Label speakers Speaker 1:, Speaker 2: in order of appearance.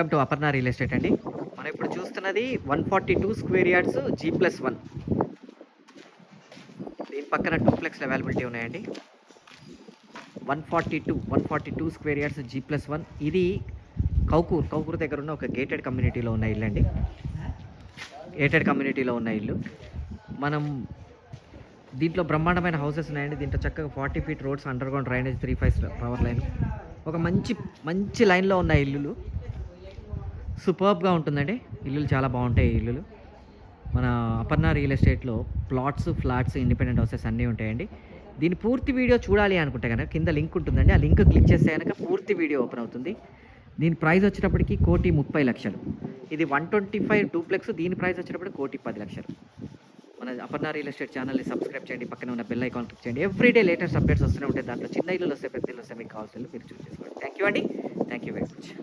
Speaker 1: Welcome to Aparna real estate అండి. మనం ఇప్పుడు చూస్తున్నది 142 స్క్వేర్ యార్డ్స్ G+1. దీని పక్కన డూప్లెక్స్‌లు అవైలబిలిటీ ఉన్నాయండి. 142 స్క్వేర్ యార్డ్స్ G+1. ఇది కౌకూర్ దగ్గర ఉన్న ఒక గేటెడ్ కమ్యూనిటీలో ఉన్న ఇల్లు అండి. గేటెడ్ కమ్యూనిటీలో ఉన్న ఇల్లు. మనం దీంట్లో బ్రహ్మాండమైన హౌసెస్ ఉన్నాయండి. దీంట్లో చక్కగా 40 feet roads, under ground drainage, 3 phase power line, ఒక మంచి లైన్లో ఉన్న ఇల్లులు. సూపర్బ్‌గా ఉంటుందండి. ఇల్లులు చాలా బాగుంటాయి. ఈ ఇల్లులు మన అపర్ణ రియల్ ఎస్టేట్‌లో ప్లాట్స్, ఫ్లాట్స్, ఇండిపెండెంట్ హౌసెస్ అన్నీ ఉంటాయండి. దీని పూర్తి వీడియో చూడాలి అనుకుంటే గనక కింద లింక్ ఉంటుందండి. ఆ లింక్ క్లిక్ చేస్తే గనక పూర్తి వీడియో ఓపెన్ అవుతుంది. దీని ప్రైస్ వచ్చేటప్పటికి 1,30,00,000. ఇది 125 డూప్లెక్స్. దీని ప్రైస్ వచ్చేటప్పటికి 1,10,00,000. మన అపర్ణ రియల్ ఎస్టేట్ ఛానల్ని సబ్స్క్రైబ్ చేయండి. పక్కన ఉన్న బెల్ ఐకాన్ క్లిక్ చేయండి. ఎవ్రీడే లేటెస్ట్ అప్డేట్స్ వస్తూనే ఉంటాయి. దాంట్లో చిన్న ఇల్లులు వస్తాయి, పెద్ద ఇల్లు వస్తాయి. మీకు కావాల్సిన మీరు చూస్ చేసుకోండి. థ్యాంక్ యూ అండి. Thank you very much.